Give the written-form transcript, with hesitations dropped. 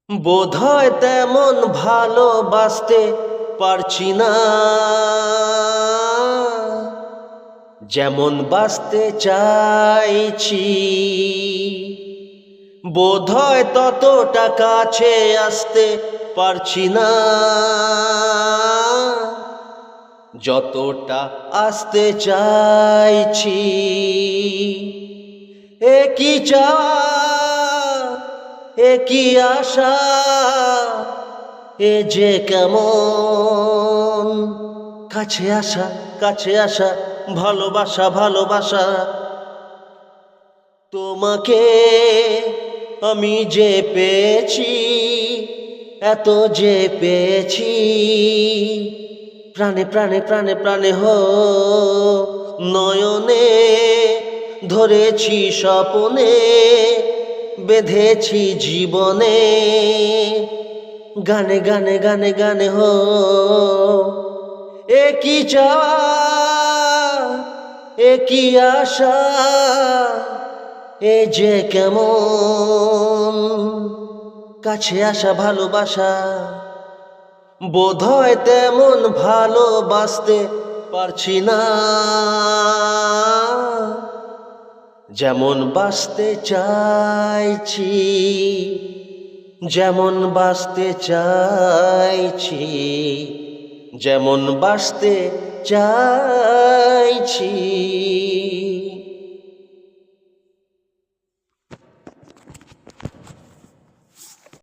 বোধহয় তেমন ভালোবাসতে পারছি না, যেমন বাসতে চাইছি। বোধহয় ততটা কাছে আসতে পারছি না, যতটা আসতে চাইছি। একই চাওয়া, একই আশা, এ যে কেমন কাছে আসা, কাছে আসা, ভালোবাসা, ভালোবাসা। তোমাকে আমি যে পেয়েছি, এত যে পেয়েছি, প্রাণে প্রাণে প্রাণে প্রাণে নয়নে ধরেছি, স্বপনে বেঁধেছি জীবনে, গানে গানে গানে গানে একই চাওয়া, একই আশা, এ যে কেমন কাছে আসা, ভালোবাসা। বোধহয় তেমন ভালোবাসতে পারছি না, যেমন বাসতে চাইছি, যেমন বাসতে চাইছি, যেমন বাসতে চাইছি।